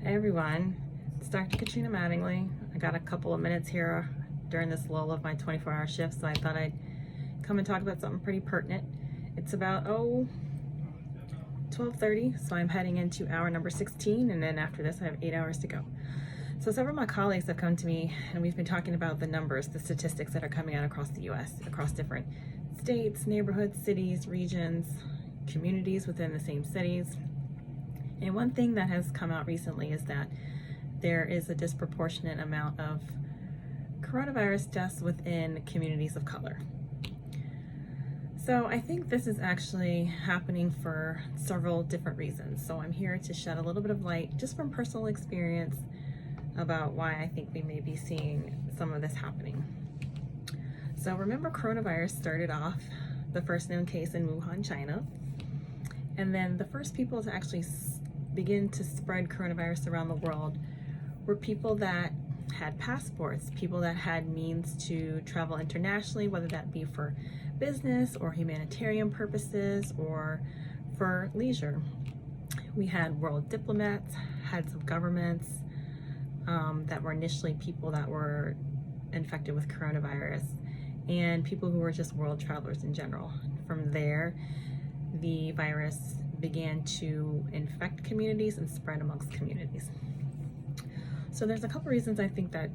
Hey everyone, it's Dr. Katrina Mattingly. I got a couple of minutes here during this lull of my 24-hour shift, so I thought I'd come and talk about something pretty pertinent. It's about 12:30, so I'm heading into hour number 16, and then after this I have 8 hours to go. So several of my colleagues have come to me and we've been talking about the numbers, the statistics that are coming out across the US, across different states, neighborhoods, cities, regions, communities within the same cities. And one thing that has come out recently is that there is a disproportionate amount of coronavirus deaths within communities of color. So I think this is actually happening for several different reasons. So I'm here to shed a little bit of light just from personal experience about why I think we may be seeing some of this happening. So remember, coronavirus started off the first known case in Wuhan, China. And then the first people to actually begin to spread coronavirus around the world were people that had passports, people that had means to travel internationally, whether that be for business or humanitarian purposes or for leisure. We had world diplomats, heads of governments that were initially people that were infected with coronavirus, and people who were just world travelers in general. From there, the virus began to infect communities and spread amongst communities. So there's a couple reasons I think that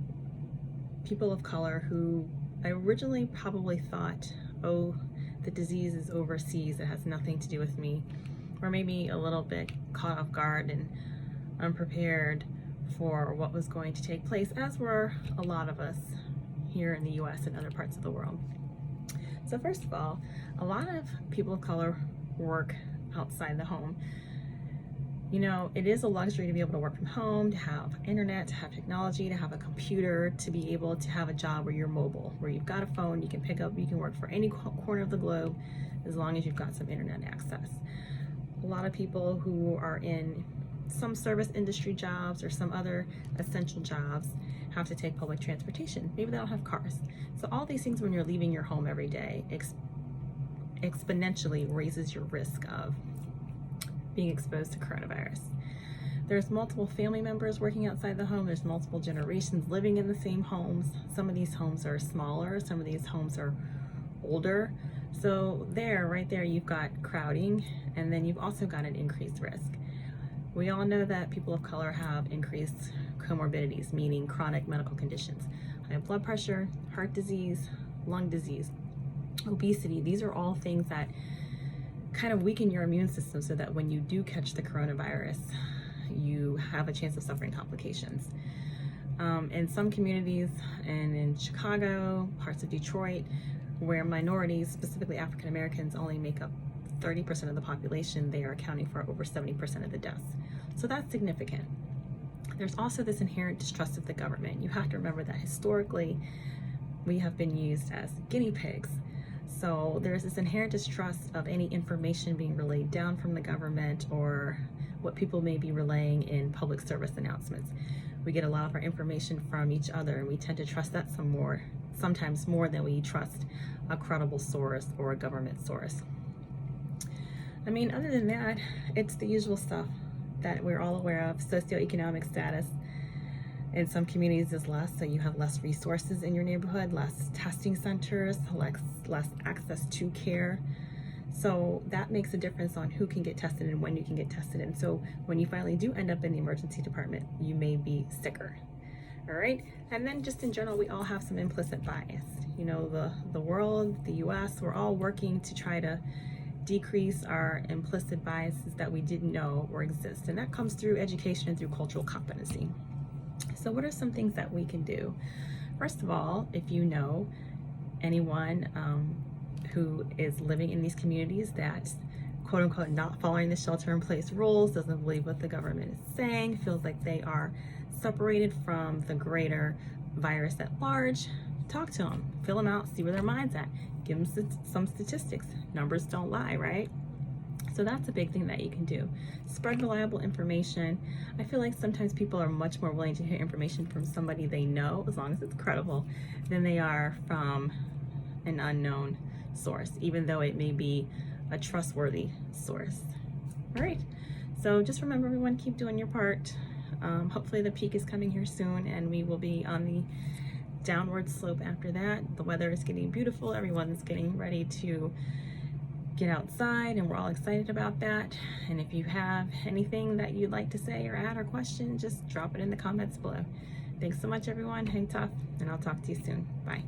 people of color who I originally probably thought, oh, the disease is overseas, it has nothing to do with me, or maybe a little bit caught off guard and unprepared for what was going to take place, as were a lot of us here in the US and other parts of the world. So first of all, a lot of people of color work outside the home. You know, it is a luxury to be able to work from home, to have internet, to have technology, to have a computer, to be able to have a job where you're mobile, where you've got a phone, you can pick up, you can work for any corner of the globe as long as you've got some internet access. A lot of people who are in some service industry jobs or some other essential jobs have to take public transportation. Maybe they don't have cars. So all these things, when you're leaving your home every day, exponentially raises your risk of being exposed to coronavirus. There's multiple family members working outside the home. There's multiple generations living in the same homes. Some of these homes are smaller. Some of these homes are older. So right there, you've got crowding, and then you've also got an increased risk. We all know that people of color have increased comorbidities, meaning chronic medical conditions, high blood pressure, heart disease, lung disease, obesity. These are all things that kind of weaken your immune system so that when you do catch the coronavirus, you have a chance of suffering complications. In some communities, and in Chicago, parts of Detroit, where minorities, specifically African Americans, only make up 30% of the population, they are accounting for over 70% of the deaths. So that's significant. There's also this inherent distrust of the government. You have to remember that historically, we have been used as guinea pigs. So there's this inherent distrust of any information being relayed down from the government or what people may be relaying in public service announcements. We get a lot of our information from each other, and we tend to trust that sometimes more than we trust a credible source or a government source. I mean, other than that, it's the usual stuff that we're all aware of. Socioeconomic status in some communities is less, so you have less resources in your neighborhood, less testing centers, less access to care. So that makes a difference on who can get tested and when you can get tested. And so when you finally do end up in the emergency department, you may be sicker. All right. And then just in general, we all have some implicit bias. You know, the world, the US, we're all working to try to decrease our implicit biases that we didn't know or exist. And that comes through education and through cultural competency. So what are some things that we can do? First of all, if you know anyone who is living in these communities that, quote unquote, not following the shelter in place rules, doesn't believe what the government is saying, feels like they are separated from the greater virus at large, talk to them, fill them out, see where their mind's at, give them some statistics. Numbers don't lie, right? So that's a big thing that you can do. Spread reliable information. I feel like sometimes people are much more willing to hear information from somebody they know, as long as it's credible, than they are from an unknown source, even though it may be a trustworthy source. All right, so just remember, everyone, keep doing your part. Hopefully the peak is coming here soon, and we will be on the downward slope after that. The weather is getting beautiful. Everyone's getting ready to get outside, and we're all excited about that. And if you have anything that you'd like to say or add or question, just drop it in the comments below. Thanks so much, everyone. Hang tough, and I'll talk to you soon. Bye.